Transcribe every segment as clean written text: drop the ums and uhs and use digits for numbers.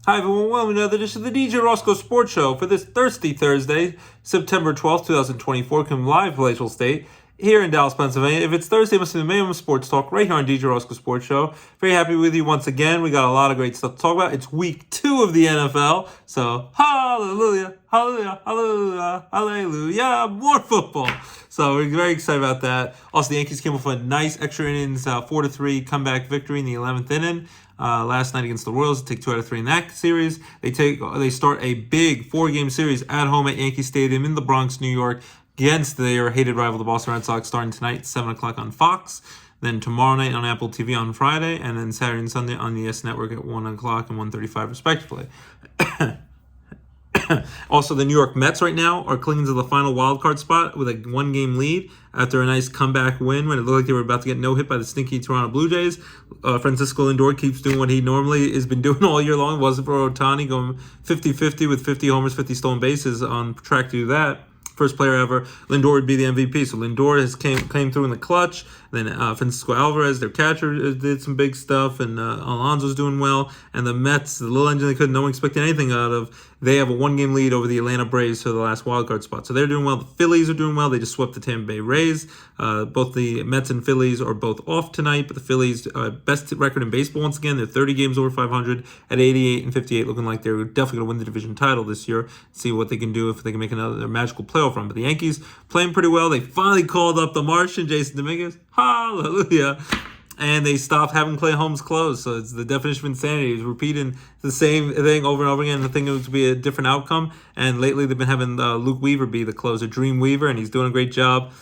Hi everyone, welcome to another edition of the DJ Roscoe Sports Show for this Thursday, September 12th, 2024, coming live from Glacial State here in Dallas, Pennsylvania. If it's Thursday, it must be the minimum sports talk right here on DJ Roscoe Sports Show. Very happy with you once again. We got a lot of great stuff to talk about. It's week 2 of the NFL, so hallelujah, hallelujah, hallelujah, hallelujah, more football. So we're very excited about that. Also, the Yankees came off a nice extra innings, 4-3 comeback victory in the 11th inning. Last night against the Royals, take 2 out of 3 in that series. They start a big 4-game series at home at Yankee Stadium in the Bronx, New York, against their hated rival, the Boston Red Sox, starting tonight at 7 o'clock on Fox. Then tomorrow night on Apple TV on Friday, and then Saturday and Sunday on the YES Network at 1 o'clock and 1:35 respectively. Also, the New York Mets right now are clinging to the final wildcard spot with a 1-game lead after a nice comeback win when it looked like they were about to get no-hit by the stinky Toronto Blue Jays. Francisco Lindor keeps doing what he normally has been doing all year long. It wasn't for Ohtani, going 50-50 with 50 homers, 50 stolen bases, on track to do that. First player ever, Lindor would be the MVP. So Lindor has came through in the clutch. Then Francisco Alvarez, their catcher, did some big stuff, and Alonso's doing well. And the Mets, the little engine no one expected anything out of, they have a 1-game lead over the Atlanta Braves for the last wildcard spot. So they're doing well. The Phillies are doing well. They just swept the Tampa Bay Rays. Both the Mets and Phillies are both off tonight, but the Phillies, best record in baseball once again. They're 30 games over 500 at 88-58, looking like they're definitely going to win the division title this year. See what they can do if they can make another magical playoff run. But the Yankees playing pretty well. They finally called up the Martian, Jason Dominguez. Hallelujah. And they stopped having Clay Holmes close. So it's the definition of insanity. He's repeating the same thing over and over again. The thing was to be a different outcome. And lately they've been having Luke Weaver be the closer, Dream Weaver, and he's doing a great job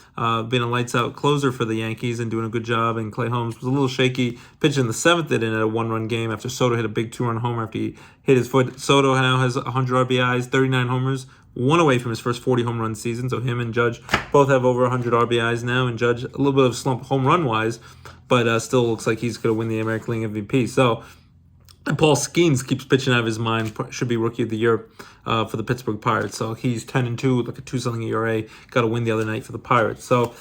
being a lights-out closer for the Yankees and doing a good job. And Clay Holmes was a little shaky pitching in the 7th inning at a 1-run game after Soto hit a big 2-run homer after he hit his foot. Soto now has 100 RBIs, 39 homers, 1 away from his first 40 home run season. So him and Judge both have over 100 RBIs now, and Judge a little bit of slump home run wise, but still looks like he's going to win the American League MVP. So and Paul Skeens keeps pitching out of his mind. Should be Rookie of the Year for the Pittsburgh Pirates. So he's 10-2, like a 2-something ERA. Got a win the other night for the Pirates. So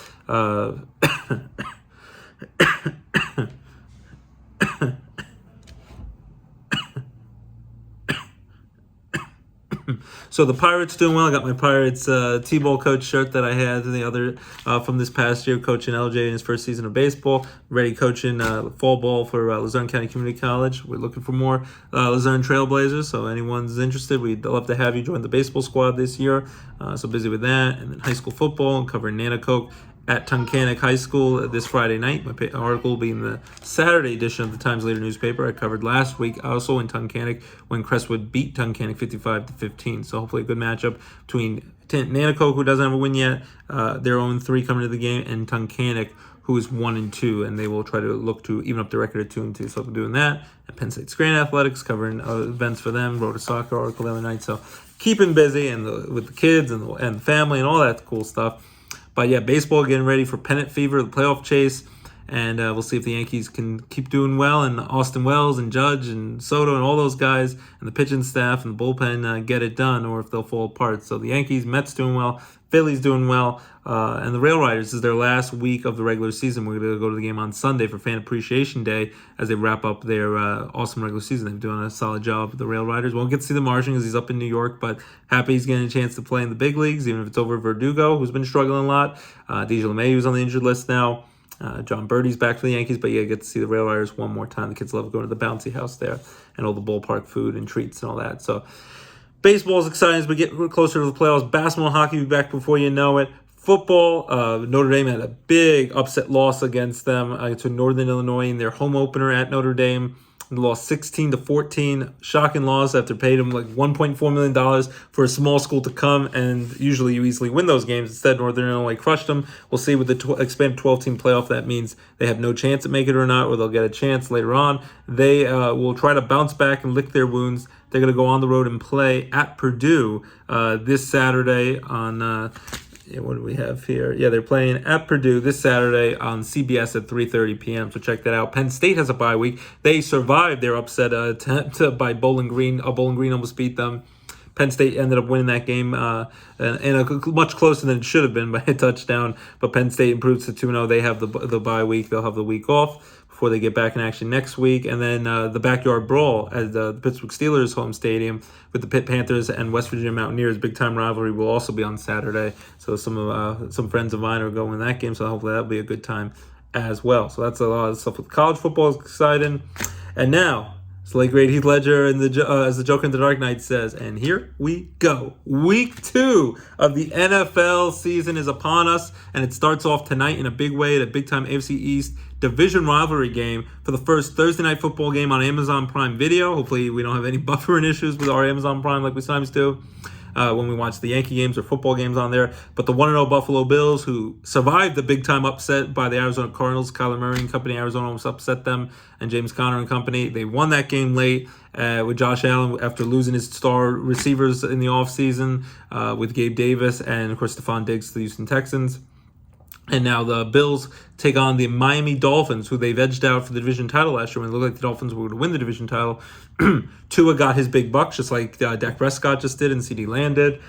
So the Pirates doing well. I got my Pirates T-ball coach shirt that I had the other from this past year, coaching LJ in his first season of baseball. Ready coaching fall ball for Luzerne County Community College. We're looking for more Luzerne Trailblazers, so anyone's interested, we'd love to have you join the baseball squad this year. So busy with that. And then high school football and covering Nanacoke at Tunkhannock High School this Friday night. My article will be in the Saturday edition of the Times Later newspaper. I covered last week also in Tunkhannock when Crestwood beat Tunkhannock 55-15. So hopefully a good matchup between Nanacoke, who doesn't have a win yet, their own 3 coming to the game, and Tunkhannock, who is 1-2, and they will try to look to even up the record at 2-2. So we're doing that. And Penn State Scranton Athletics, covering events for them. Wrote a soccer article the other night. So keeping busy and with the kids and the family and all that cool stuff. But yeah, baseball getting ready for pennant fever, the playoff chase, and we'll see if the Yankees can keep doing well, and Austin Wells and Judge and Soto and all those guys and the pitching staff and the bullpen get it done, or if they'll fall apart. So the Yankees, Mets doing well, Phillies doing well, and the Rail Riders is their last week of the regular season. We're going to go to the game on Sunday for Fan Appreciation Day as they wrap up their awesome regular season. They've done a solid job with the Rail Riders. Won't get to see the Martian because he's up in New York, but happy he's getting a chance to play in the big leagues, even if it's over Verdugo, who's been struggling a lot. DJ LeMay, who's on the injured list now. John Birdie's back for the Yankees, but yeah, get to see the Rail Riders one more time. The kids love going to the bouncy house there and all the ballpark food and treats and all that. So baseball is exciting as we get closer to the playoffs. Basketball and hockey will be back before you know it. Football, Notre Dame had a big upset loss against them to Northern Illinois in their home opener at Notre Dame. They lost 16-14. Shocking loss after paid them like $1.4 million for a small school to come, and usually you easily win those games. Instead, Northern Illinois crushed them. We'll see with the expanded 12-team playoff, that means they have no chance at making it or not, or they'll get a chance later on. They will try to bounce back and lick their wounds. They're going to go on the road and play at Purdue this Saturday on... what do we have here? Yeah, they're playing at Purdue this Saturday on CBS at 3:30 p.m., so check that out. Penn State has a bye week. They survived their upset attempt by Bowling Green. Bowling Green almost beat them. Penn State ended up winning that game much closer than it should have been by a touchdown, but Penn State improves to 2-0. They have the bye week. They'll have the week off before they get back in action next week. And then the backyard brawl at the Pittsburgh Steelers home stadium with the Pitt Panthers and West Virginia Mountaineers. Big time rivalry will also be on Saturday. So some friends of mine are going to that game. So hopefully that'll be a good time as well. So that's a lot of stuff with college football. Is exciting. And now, it's late great Heath Ledger and as the Joker in the Dark Knight says, and here we go. Week 2 of the NFL season is upon us, and it starts off tonight in a big way at a big-time AFC East division rivalry game for the first Thursday night football game on Amazon Prime Video. Hopefully we don't have any buffering issues with our Amazon Prime like we sometimes do when we watch the Yankee games or football games on there. But the 1-0 Buffalo Bills, who survived the big-time upset by the Arizona Cardinals, Kyler Murray and company, Arizona almost upset them, and James Conner and company. They won that game late with Josh Allen after losing his star receivers in the offseason with Gabe Davis and, of course, Stephon Diggs to the Houston Texans. And now the Bills take on the Miami Dolphins, who they've edged out for the division title last year when it looked like the Dolphins were going to win the division title. Tua got his big bucks, just like Dak Prescott just did and CeeDee Lamb did.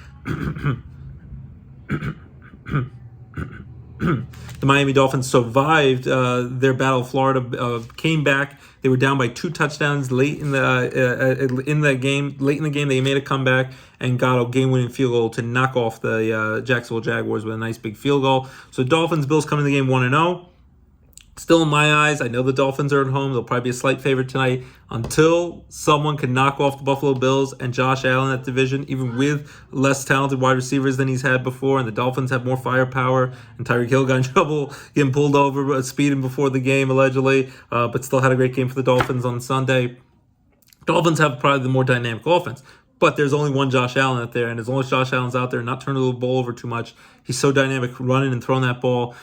The Miami Dolphins survived their battle of Florida, came back. They were down by 2 touchdowns late in the game. Late in the game, they made a comeback and got a game-winning field goal to knock off the Jacksonville Jaguars with a nice big field goal. So Dolphins, Bills come in the game 1-0. Still in my eyes, I know the Dolphins are at home. They'll probably be a slight favorite tonight until someone can knock off the Buffalo Bills and Josh Allen at division, even with less talented wide receivers than he's had before. And the Dolphins have more firepower. And Tyreek Hill got in trouble getting pulled over, speeding before the game, allegedly, but still had a great game for the Dolphins on Sunday. Dolphins have probably the more dynamic offense. But there's only one Josh Allen out there, and as long as Josh Allen's out there, not turning the ball over too much, he's so dynamic running and throwing that ball.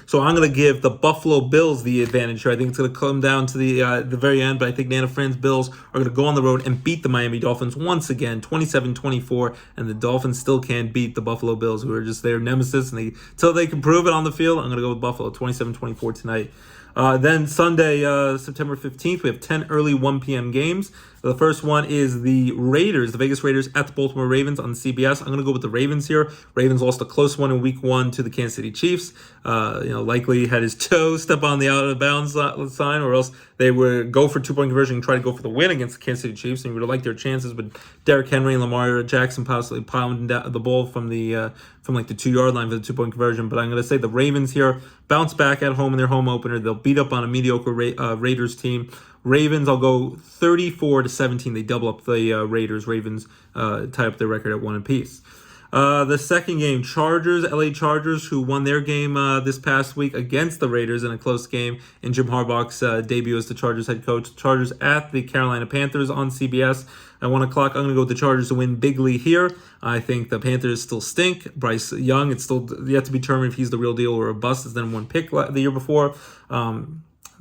So I'm going to give the Buffalo Bills the advantage here. I think it's going to come down to the very end, but I think Nana Fran's Bills are going to go on the road and beat the Miami Dolphins once again, 27-24, and the Dolphins still can't beat the Buffalo Bills, who are just their nemesis, and until they can prove it on the field, I'm going to go with Buffalo, 27-24 tonight. Then Sunday, September 15th, we have 10 early 1 p.m. games. The first one is the Raiders, the Vegas Raiders at the Baltimore Ravens on CBS. I'm going to go with the Ravens here. Ravens lost a close one in week 1 to the Kansas City Chiefs. Likely had his toe step on the out of bounds sign, or else they would go for 2-point conversion and try to go for the win against the Kansas City Chiefs, and you would have liked their chances. But Derrick Henry and Lamar Jackson possibly pounding the ball from the 2-yard line for the 2-point conversion. But I'm going to say the Ravens here bounce back at home in their home opener. They'll beat up on a mediocre Raiders team. Ravens, I'll go 34-17. They double up the Raiders. Ravens tie up their record at 1 apiece. The second game, LA Chargers, who won their game this past week against the Raiders in a close game in Jim Harbaugh's debut as the Chargers head coach. Chargers at the Carolina Panthers on CBS at 1 o'clock. I'm going to go with the Chargers to win bigly here. I think the Panthers still stink. Bryce Young, it's still yet to be determined if he's the real deal or a bust. His then 1 pick the year before.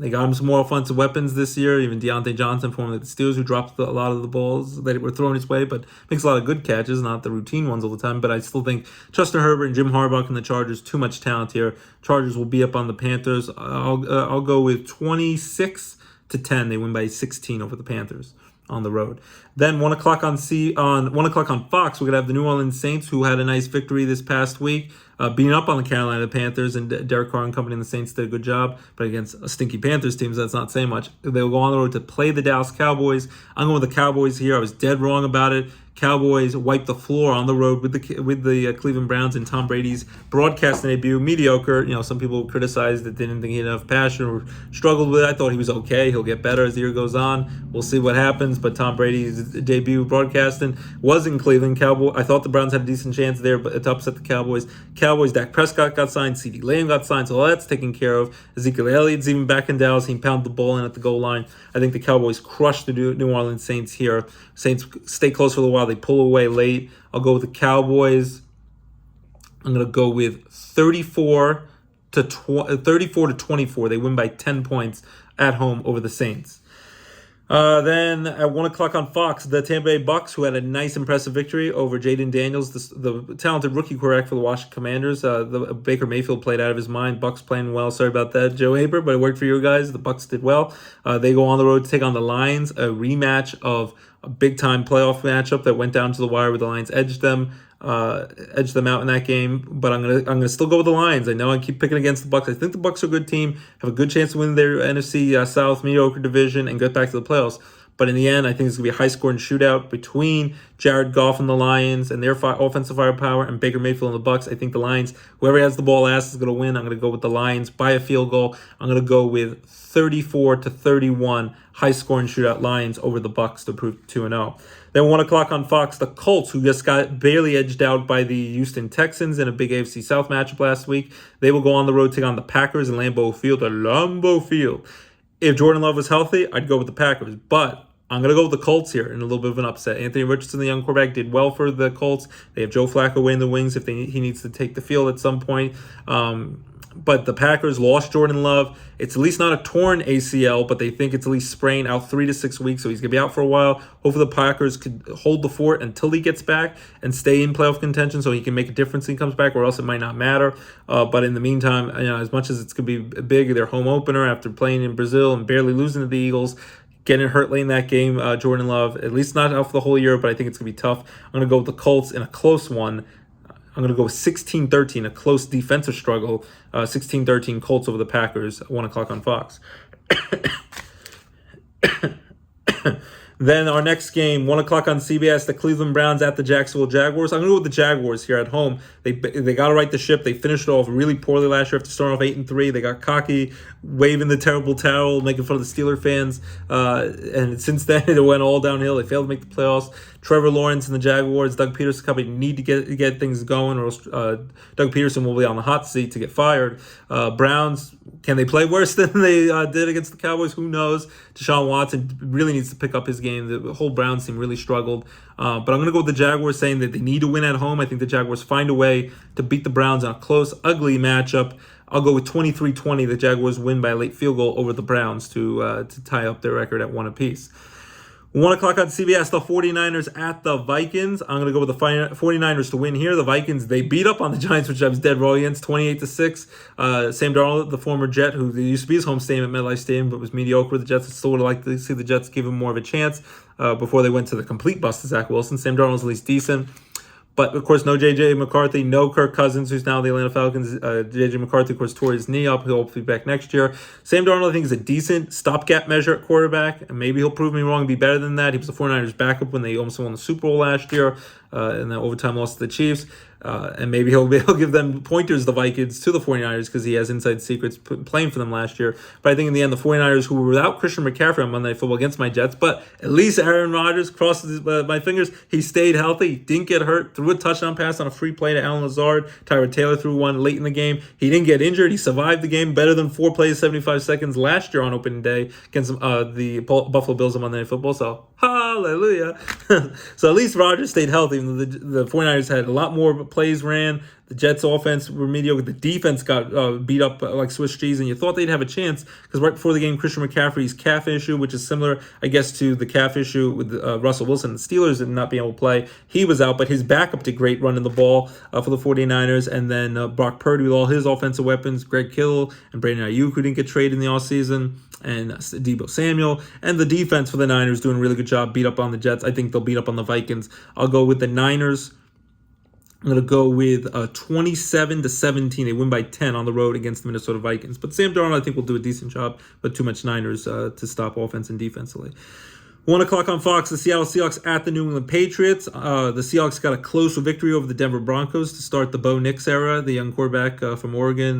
They got him some more offensive weapons this year. Even Deontay Johnson, formerly the Steelers, who dropped a lot of the balls that were thrown his way, but makes a lot of good catches, not the routine ones all the time. But I still think Justin Herbert and Jim Harbaugh and the Chargers, too much talent here. Chargers will be up on the Panthers. I'll go with 26-10. They win by 16 over the Panthers on the road. Then 1 o'clock on Fox, we're gonna have the New Orleans Saints, who had a nice victory this past week, beating up on the Carolina Panthers, and Derek Carr and company and the Saints did a good job, but against a stinky Panthers team, so that's not saying much. They'll go on the road to play the Dallas Cowboys. I'm going with the Cowboys here. I was dead wrong about it. Cowboys wiped the floor on the road with the Cleveland Browns in Tom Brady's broadcasting debut. Mediocre. Some people criticized that they didn't think he had enough passion or struggled with it. I thought he was okay. He'll get better as the year goes on. We'll see what happens. But Tom Brady's debut broadcasting was in Cleveland. I thought the Browns had a decent chance there, but to upset the Cowboys. Dak Prescott got signed. CeeDee Lamb got signed. So all that's taken care of. Ezekiel Elliott's even back in Dallas. He pounded the ball in at the goal line. I think the Cowboys crushed the New Orleans Saints here. Saints stay close for a while. They pull away late. I'll go with the Cowboys. I'm going to go with 34 to 24. They win by 10 points at home over the Saints. Then at 1 o'clock on Fox, the Tampa Bay Bucks, who had a nice, impressive victory over Jaden Daniels, the talented rookie quarterback for the Washington Commanders. The Baker Mayfield played out of his mind. Bucks playing well. Sorry about that, Joe Aber, but it worked for you guys. The Bucks did well. They go on the road to take on the Lions, a rematch of a big-time playoff matchup that went down to the wire where the Lions edged them out in that game. But I'm gonna still go with the Lions. I know I keep picking against the Bucs. I think the Bucs are a good team, have a good chance to win their NFC South mediocre division and get back to the playoffs. But in the end, I think it's going to be a high-scoring shootout between Jared Goff and the Lions and their offensive firepower and Baker Mayfield and the Bucs. I think the Lions, whoever has the ball last, is going to win. I'm going to go with the Lions by a field goal. I'm going to go with 34-31 high-scoring shootout Lions over the Bucs to prove 2-0. Then 1 o'clock on Fox, the Colts, who just got barely edged out by the Houston Texans in a big AFC South matchup last week. They will go on the road, take on the Packers in Lambeau Field. If Jordan Love was healthy, I'd go with the Packers. But I'm going to go with the Colts here in a little bit of an upset. Anthony Richardson, the young quarterback, did well for the Colts. They have Joe Flacco in the wings if he needs to take the field at some point. But the Packers lost Jordan Love. It's at least not a torn ACL, but they think it's at least sprained, out 3 to 6 weeks. So he's going to be out for a while. Hopefully the Packers could hold the fort until he gets back and stay in playoff contention so he can make a difference when he comes back, or else it might not matter. But in the meantime, as much as it's going to be big, their home opener after playing in Brazil and barely losing to the Eagles, getting hurt late in that game, Jordan Love, at least not out for the whole year, but I think it's going to be tough. I'm going to go with the Colts in a close one. I'm going to go with 16-13, a close defensive struggle. 16-13 Colts over the Packers, 1 o'clock on Fox. Then our next game, 1 o'clock on CBS, the Cleveland Browns at the Jacksonville Jaguars. I'm going to go with the Jaguars here at home. They got to right the ship. They finished off really poorly last year after starting off 8-3. They got cocky, waving the terrible towel, making fun of the Steeler fans. And since then, it went all downhill. They failed to make the playoffs. Trevor Lawrence and the Jaguars, Doug Peterson company need to get things going, or else Doug Peterson will be on the hot seat to get fired. Browns, can they play worse than they did against the Cowboys? Who knows? Deshaun Watson really needs to pick up his game. The whole Browns team really struggled. But I'm going to go with the Jaguars, saying that they need to win at home. I think the Jaguars find a way to beat the Browns in a close, ugly matchup. I'll go with 23-20. The Jaguars win by a late field goal over the Browns to tie up their record at 1 apiece. 1 o'clock on CBS, the 49ers at the Vikings. I'm going to go with the 49ers to win here. The Vikings, they beat up on the Giants, which I was dead wrong against, 28-6. Sam Darnold, the former Jet, who used to be his home stadium at MetLife Stadium, but was mediocre. The Jets still would have liked to see the Jets give him more of a chance before they went to the complete bust to Zach Wilson. Sam Darnold's at least decent. But, of course, no J.J. McCarthy, no Kirk Cousins, who's now the Atlanta Falcons. J.J. McCarthy, of course, tore his knee up. He'll hopefully be back next year. Sam Darnold, I think, is a decent stopgap measure at quarterback. And maybe he'll prove me wrong and be better than that. He was the 49ers' backup when they almost won the Super Bowl last year. And then overtime loss to the Chiefs. And maybe he'll give them pointers, the Vikings, to the 49ers, because he has inside secrets playing for them last year. But I think in the end, the 49ers, who were without Christian McCaffrey on Monday Night Football against my Jets, but at least Aaron Rodgers crossed my fingers. He stayed healthy, didn't get hurt, threw a touchdown pass on a free play to Alan Lazard. Tyrod Taylor threw one late in the game. He didn't get injured. He survived the game better than 4 plays, 75 seconds last year on opening day against the Buffalo Bills on Monday Night Football. So, hallelujah. So at least Rodgers stayed healthy. Even though the 49ers had a lot more plays ran. The Jets' offense were mediocre. The defense got beat up like Swiss cheese, and you thought they'd have a chance because right before the game, Christian McCaffrey's calf issue, which is similar, I guess, to the calf issue with Russell Wilson, the Steelers and not being able to play. He was out, but his backup did great running the ball for the 49ers. And then Brock Purdy with all his offensive weapons, Greg Kittle and Brandon Ayuk, who didn't get traded in the offseason, and Deebo Samuel. And the defense for the Niners doing a really good job, beat up on the Jets. I think they'll beat up on the Vikings. I'll go with the Niners. I'm going to go with 27-17. They win by 10 on the road against the Minnesota Vikings. But Sam Darnold, I think, will do a decent job, but too much Niners to stop offense and defensively. 1 o'clock on Fox, the Seattle Seahawks at the New England Patriots. The Seahawks got a close victory over the Denver Broncos to start the Bo Nix era, the young quarterback from Oregon,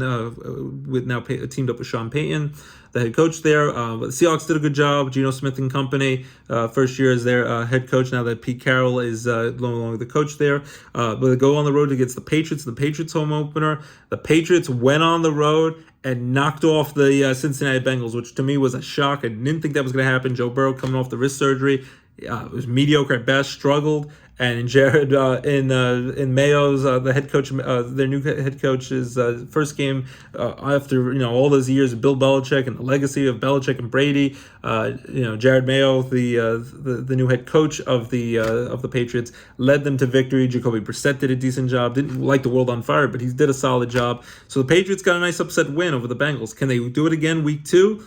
with now teamed up with Sean Payton, the head coach there. But the Seahawks did a good job. Geno Smith and company, first year as their head coach, now that Pete Carroll is no longer the coach there. But they go on the road against the Patriots home opener. The Patriots went on the road and knocked off the Cincinnati Bengals, which to me was a shock. I didn't think that was going to happen. Joe Burrow coming off the wrist surgery. It was mediocre at best, struggled. And Jared in Mayo's, the head coach, their new head coach's first game after all those years of Bill Belichick and the legacy of Belichick and Brady. Jared Mayo, the new head coach of the Patriots, led them to victory. Jacoby Brissett did a decent job. Didn't light the world on fire, but he did a solid job. So the Patriots got a nice upset win over the Bengals. Can they do it again week 2?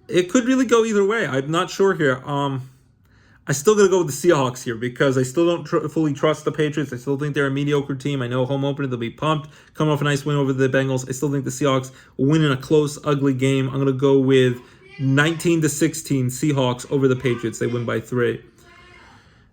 It could really go either way. I'm not sure here. I still got to go with the Seahawks here because I still don't fully trust the Patriots. I still think they're a mediocre team. I know home opener, they'll be pumped. Coming off a nice win over the Bengals. I still think the Seahawks will win in a close, ugly game. I'm going to go with 19-16 Seahawks over the Patriots. They win by 3.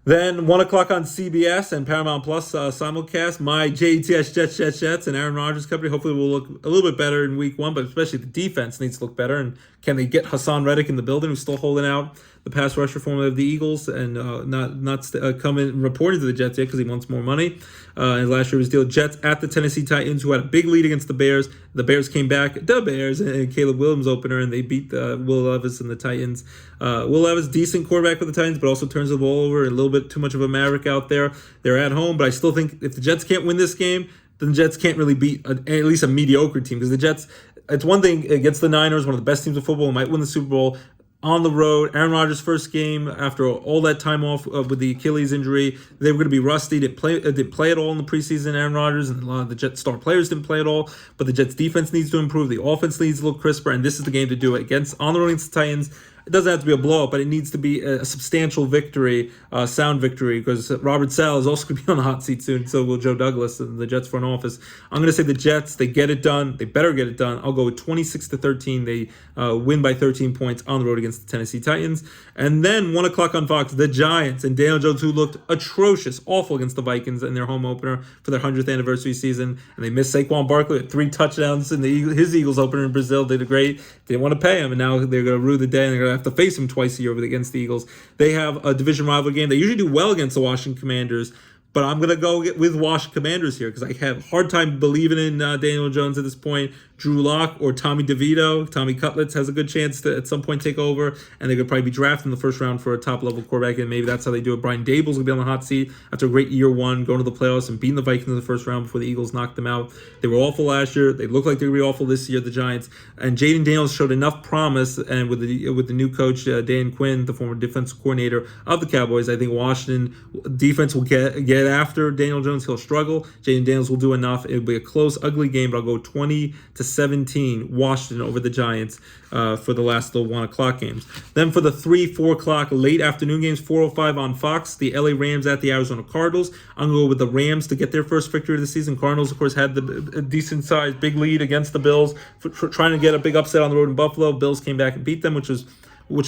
Then 1 o'clock on CBS and Paramount Plus simulcast. My JETS Jets and Aaron Rodgers company hopefully will look a little bit better in week 1, but especially the defense needs to look better. And can they get Hassan Reddick in the building, who's still holding out the pass rusher formula of the Eagles and not coming and reporting to the Jets yet because he wants more money. And last year was deal Jets at the Tennessee Titans, who had a big lead against the Bears. The Bears came back, and Caleb Williams opener, and they beat Will Levis and the Titans. Will Levis, decent quarterback for the Titans, but also turns the ball over, and a little bit too much of a maverick out there. They're at home, but I still think if the Jets can't win this game, then the Jets can't really beat at least a mediocre team, because the Jets, it's one thing against the Niners, one of the best teams in football, might win the Super Bowl. On the road, Aaron Rodgers' first game after all that time off with the Achilles injury, they were going to be rusty. They didn't play at all in the preseason, Aaron Rodgers, and a lot of the Jets star players didn't play at all. But the Jets' defense needs to improve. The offense needs to look crisper, and this is the game to do it. On the road against the Titans, it doesn't have to be a blowout, but it needs to be a substantial victory, sound victory, because Robert Saleh is also going to be on the hot seat soon. So will Joe Douglas and the Jets front office. I'm going to say the Jets, they get it done. They better get it done. I'll go with 26-13. They win by 13 points on the road against the Tennessee Titans. And then 1 o'clock on Fox, the Giants and Daniel Jones, who looked atrocious, awful against the Vikings in their home opener for their 100th anniversary season. And they missed Saquon Barkley at 3 touchdowns in his Eagles opener in Brazil. They did great. They didn't want to pay him, and now they're going to rue the day, and they're going to have to face him twice a year against the Eagles. They have a division rival game. They usually do well against the Washington Commanders, but I'm going to go with Washington Commanders here because I have a hard time believing in Daniel Jones at this point. Drew Lock or Tommy DeVito. Tommy Cutlets has a good chance to at some point take over, and they could probably be drafted in the first round for a top-level quarterback, and maybe that's how they do it. Brian Daboll's going to be on the hot seat after a great year 1, going to the playoffs and beating the Vikings in the first round before the Eagles knocked them out. They were awful last year. They look like they're going to be awful this year, the Giants. And Jaden Daniels showed enough promise, and with the new coach, Dan Quinn, the former defensive coordinator of the Cowboys, I think Washington defense will get after Daniel Jones. He'll struggle. Jaden Daniels will do enough. It'll be a close, ugly game, but I'll go 20-17 Washington over the Giants for the last of the 1 o'clock games. Then for the 3-4 o'clock late afternoon games, 4:05 on Fox, the LA Rams at the Arizona Cardinals. I'm going to go with the Rams to get their first victory of the season. Cardinals, of course, had a decent-sized big lead against the Bills for trying to get a big upset on the road in Buffalo. Bills came back and beat them, which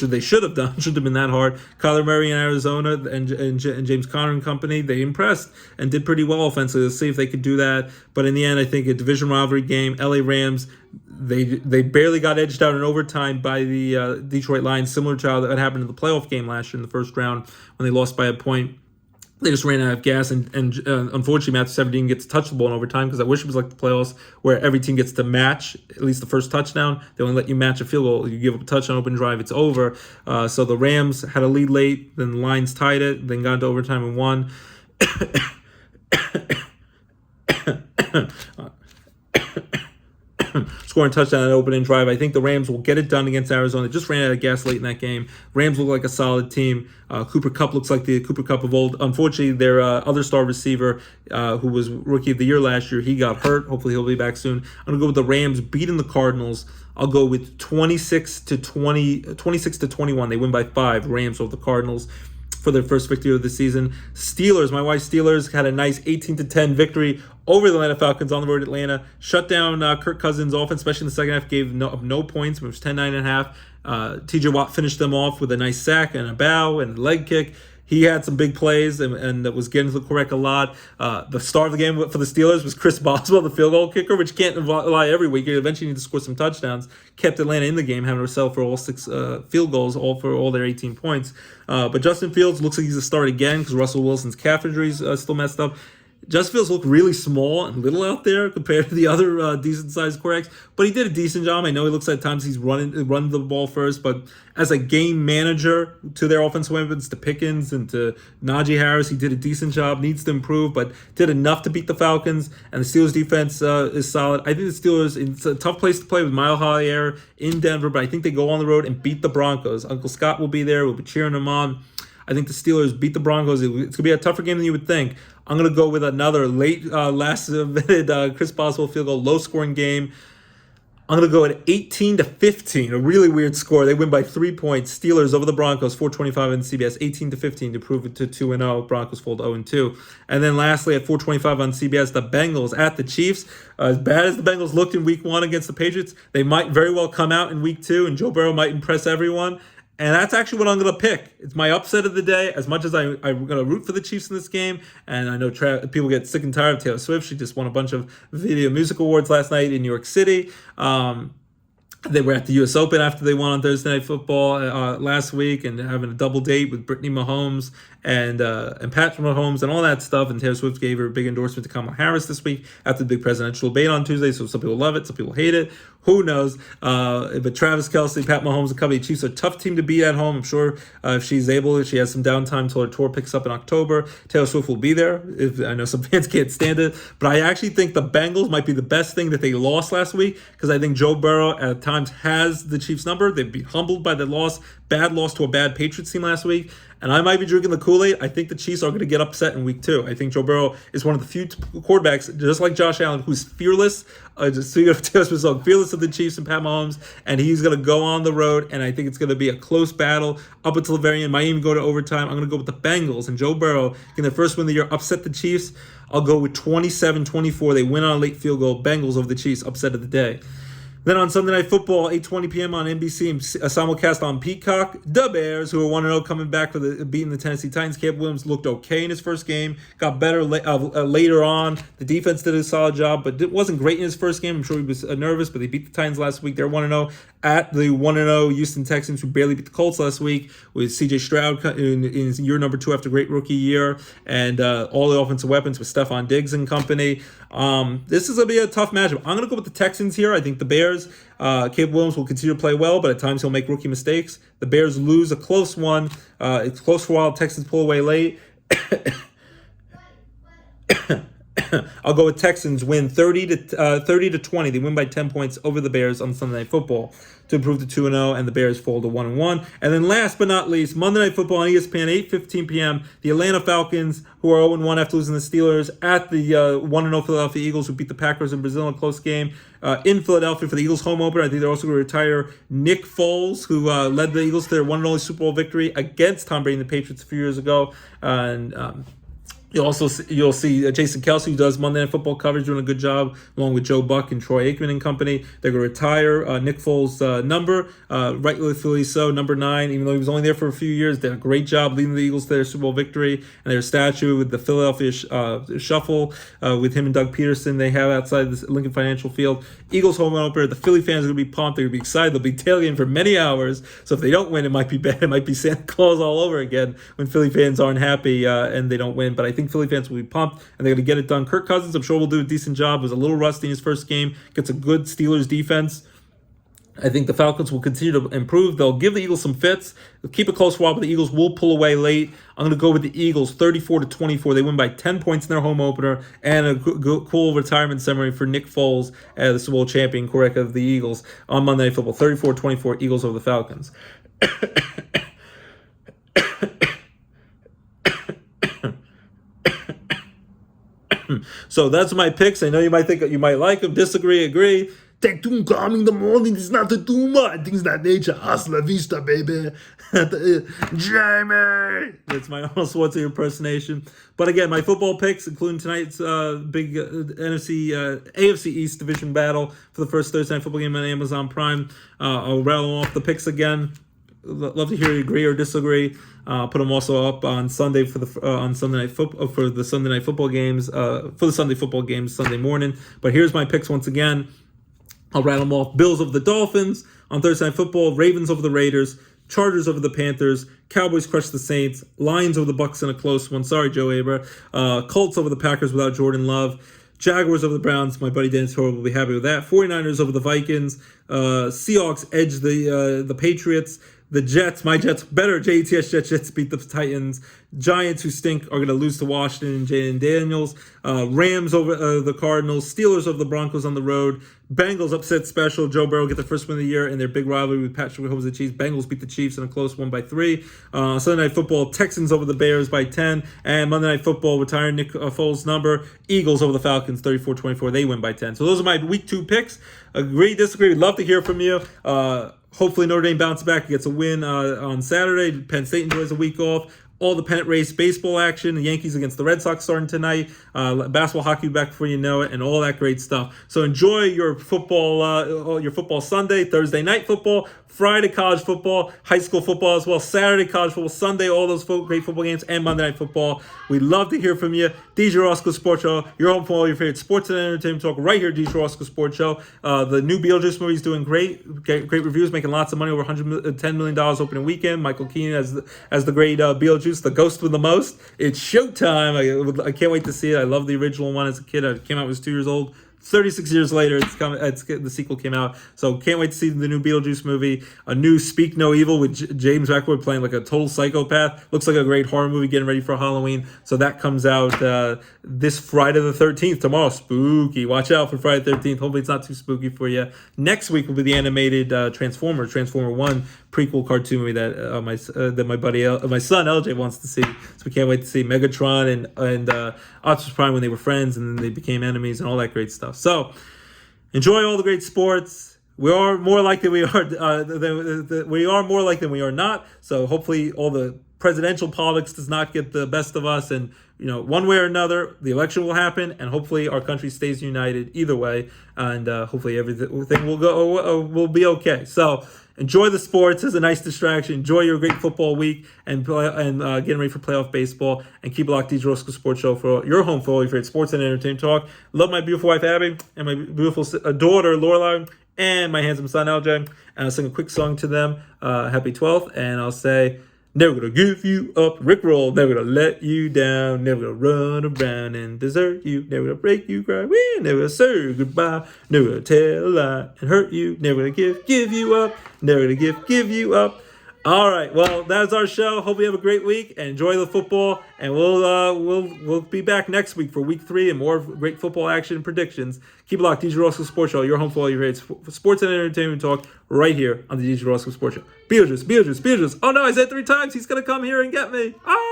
they should have done. Shouldn't have been that hard. Kyler Murray in Arizona and James Conner and company, they impressed and did pretty well offensively. Let's see if they could do that. But in the end, I think a division rivalry game, LA Rams, they barely got edged out in overtime by the Detroit Lions, similar to how that happened in the playoff game last year in the first round when they lost by a point. They just ran out of gas, and unfortunately, Matthew Stafford gets to touch the ball in overtime because I wish it was like the playoffs where every team gets to match at least the first touchdown. They only let you match a field goal. You give up a touchdown, open drive, it's over. So the Rams had a lead late, then the Lions tied it, then got into overtime and won. Scoring touchdown and opening drive. I think the Rams will get it done against Arizona. They just ran out of gas late in that game. Rams look like a solid team. Cooper Kupp looks like the Cooper Kupp of old. Unfortunately, their other star receiver, who was Rookie of the Year last year, he got hurt. Hopefully, he'll be back soon. I'm going to go with the Rams beating the Cardinals. I'll go with 26-21. They win by 5. Rams over the Cardinals for their first victory of the season. Steelers, my wife's Steelers, had a nice 18-10 victory over the Atlanta Falcons on the road at Atlanta. Shut down Kirk Cousins' offense, especially in the second half, gave no points. It was 10-9.5. TJ Watt finished them off with a nice sack and a bow and a leg kick. He had some big plays and was getting to the correct a lot. The star of the game for the Steelers was Chris Boswell, the field goal kicker, which can't lie every week. You eventually need to score some touchdowns. Kept Atlanta in the game, having to settle for all 6 field goals, for all their 18 points. But Justin Fields looks like he's a start again because Russell Wilson's calf injury is still messed up. Justin Fields looked really small and little out there compared to the other decent-sized quarterbacks, but he did a decent job. I know he looks like at times he's running the ball first, but as a game manager to their offensive weapons, to Pickens and to Najee Harris, he did a decent job, needs to improve, but did enough to beat the Falcons, and the Steelers' defense is solid. I think the Steelers, it's a tough place to play with Mile High Air in Denver, but I think they go on the road and beat the Broncos. Uncle Scott will be there. We'll be cheering them on. I think the Steelers beat the Broncos. It's going to be a tougher game than you would think. I'm going to go with another late, last-minute Chris Boswell field goal, low-scoring game. I'm going to go at 18-15, a really weird score. They win by 3 points. Steelers over the Broncos, 425 on CBS, 18-15 to prove it to 2-0. Broncos fall to 0-2. And then lastly, at 425 on CBS, the Bengals at the Chiefs. As bad as the Bengals looked in week 1 against the Patriots, they might very well come out in week 2, and Joe Burrow might impress everyone. And that's actually what I'm going to pick. It's my upset of the day. As much as I'm going to root for the Chiefs in this game, and I know people get sick and tired of Taylor Swift. She just won a bunch of video music awards last night in New York City. They were at the U.S. Open after they won on Thursday Night Football last week, and having a double date with Brittany Mahomes and Patrick Mahomes and all that stuff. And Taylor Swift gave her a big endorsement to Kamala Harris this week after the big presidential debate on Tuesday. So some people love it, some people hate it. Who knows? But Travis Kelce, Pat Mahomes, and company, Chiefs are a tough team to beat at home. I'm sure if she's able, she has some downtime until her tour picks up in October. Taylor Swift will be there. I know some fans can't stand it, but I actually think the Bengals might be the best thing that they lost last week, because I think Joe Burrow at times has the Chiefs number. They'd be humbled by the bad loss to a bad Patriots team last week. And I might be drinking the Kool-Aid. I think the Chiefs are going to get upset in week 2. I think Joe Burrow is one of the few quarterbacks, just like Josh Allen, who's fearless. Fearless of the Chiefs and Pat Mahomes, and he's going to go on the road. And I think it's going to be a close battle up until the very end. Might even go to overtime. I'm going to go with the Bengals and Joe Burrow in their first win of the year, upset the Chiefs. I'll go with 27-24. They win on a late field goal. Bengals over the Chiefs, upset of the day. Then on Sunday Night Football, 8:20 p.m. on NBC, a simulcast on Peacock, the Bears, who are 1-0 coming back for beating the Tennessee Titans. Caleb Williams looked okay in his first game, got better later on. The defense did a solid job, but it wasn't great in his first game. I'm sure he was nervous, but they beat the Titans last week. They're 1-0 at the 1-0 Houston Texans, who barely beat the Colts last week, with C.J. Stroud in year number 2 after a great rookie year, and all the offensive weapons with Stephon Diggs and company. This is going to be a tough matchup. I'm going to go with the Texans here. I think the Bears, Caleb Williams will continue to play well, but at times he'll make rookie mistakes. The Bears lose a close one. It's close for a while. Texans pull away late. I'll go with Texans win 30-20. They win by 10 points over the Bears on Sunday Night Football to improve to 2-0, and the Bears fall to 1-1. And then last but not least, Monday Night Football on ESPN, 8:15 p.m. The Atlanta Falcons, who are 0-1 after losing the Steelers, at the 1-0 Philadelphia Eagles, who beat the Packers in Brazil in a close game. In Philadelphia for the Eagles home opener. I think they're also going to retire Nick Foles, who led the Eagles to their one and only Super Bowl victory against Tom Brady and the Patriots a few years ago. You'll see Jason Kelce, who does Monday Night Football coverage, doing a good job, along with Joe Buck and Troy Aikman and company. They're going to retire Nick Foles' number, rightfully so, number 9, even though he was only there for a few years. They did a great job leading the Eagles to their Super Bowl victory, and their statue with the Philadelphia Shuffle with him and Doug Peterson they have outside the Lincoln Financial Field. Eagles home opener. The Philly fans are going to be pumped. They're going to be excited. They'll be tailgating for many hours. So if they don't win, it might be bad. It might be Santa Claus all over again when Philly fans aren't happy and they don't win. But I think Philly fans will be pumped, and they're going to get it done. Kirk Cousins, I'm sure, will do a decent job. Was a little rusty in his first game. Gets a good Steelers defense. I think the Falcons will continue to improve. They'll give the Eagles some fits. They'll keep it close for a while, but the Eagles will pull away late. I'm going to go with the Eagles, 34-24. They win by 10 points in their home opener, and a cool retirement ceremony for Nick Foles, the Super Bowl champion, correct, of the Eagles on Monday Night Football. 34-24, Eagles over the Falcons. So that's my picks. I know you might think you might like them, disagree, agree. Take two calming in the morning. It's not a tumor. Things that nature. Hasta la vista, baby. Jamie. That's my Arnold Schwarzenegger impersonation. But again, my football picks, including tonight's big AFC East division battle for the first Thursday Night Football game on Amazon Prime. I'll rattle off the picks again. Love to hear you agree or disagree. Put them also up on Sunday for the on Sunday night football for the Sunday night football games for the Sunday football games Sunday morning. But here's my picks once again. I'll rattle them off. Bills over the Dolphins on Thursday Night Football. Ravens over the Raiders. Chargers over the Panthers. Cowboys crush the Saints. Lions over the Bucks in a close one. Sorry, Joe Aber. Colts over the Packers without Jordan Love. Jaguars over the Browns. My buddy Dennis Torrell will be happy with that. 49ers over the Vikings. Seahawks edge the Patriots. The Jets, my Jets, better JETS Jets beat the Titans. Giants, who stink, are going to lose to Washington and Jaden Daniels. Rams over the Cardinals. Steelers over the Broncos on the road. Bengals upset special. Joe Burrow get the first win of the year in their big rivalry with Patrick Mahomes and the Chiefs. Bengals beat the Chiefs in a close 1-3. Sunday Night Football, Texans over the Bears by 10. And Monday Night Football, retiring Nick Foles' number. Eagles over the Falcons, 34-24. They win by 10. So those are my Week 2 picks. Agree, disagree. We'd love to hear from you. Hopefully Notre Dame bounces back and gets a win on Saturday. Penn State enjoys a week off. All the pennant race baseball action. The Yankees against the Red Sox starting tonight. Basketball, hockey back before you know it, and all that great stuff. So enjoy your football Sunday, Thursday night football, Friday college football, high school football as well, Saturday college football, Sunday all those great football games, and Monday night football. We'd love to hear from you. DJ Roscoe Sports Show, your home for all your favorite sports and entertainment talk right here, DJ Roscoe Sports Show. The new Beetlejuice movie is doing great reviews, making lots of money, over $110 million opening weekend. Michael Keaton as the great Beetlejuice, the ghost with the most. It's showtime. I can't wait to see it. I love the original one as a kid. I came out when I was 2 years old. 36 years later, the sequel came out. So can't wait to see the new Beetlejuice movie. A new Speak No Evil with James McAvoy playing like a total psychopath. Looks like a great horror movie getting ready for Halloween. So that comes out this Friday the 13th, tomorrow. Spooky. Watch out for Friday the 13th. Hopefully it's not too spooky for you. Next week will be the animated Transformer 1 prequel cartoon movie that my son LJ wants to see. So we can't wait to see Megatron and Optimus Prime when they were friends and then they became enemies and all that great stuff. So enjoy all the great sports. We are more alike than we are we are more alike than we are not. So hopefully all the presidential politics does not get the best of us, and one way or another the election will happen, and hopefully our country stays united either way, and hopefully everything will be okay. So enjoy the sports as a nice distraction. Enjoy your great football week and getting ready for playoff baseball. And keep it locked, DJ Roscoe Sports Show, for your home for all your favorite sports and entertainment talk. Love my beautiful wife Abby and my beautiful daughter Lorelai and my handsome son LJ. And I'll sing a quick song to them. Happy 12th, and I'll say, never gonna give you up, Rickroll. Never gonna let you down. Never gonna run around and desert you. Never gonna break you, cry. We never gonna say goodbye. Never gonna tell a lie and hurt you. Never gonna give you up. Never gonna give you up. All right, well, that's our show. Hope you have a great week and enjoy the football. And we'll be back next week for week 3 and more great football action and predictions. Keep it locked, DJ Roscoe Sports Show, your home for all your great sports and entertainment talk right here on the DJ Roscoe Sports Show. Beetlejuice. Oh no, I said it 3 times. He's gonna come here and get me. Ah!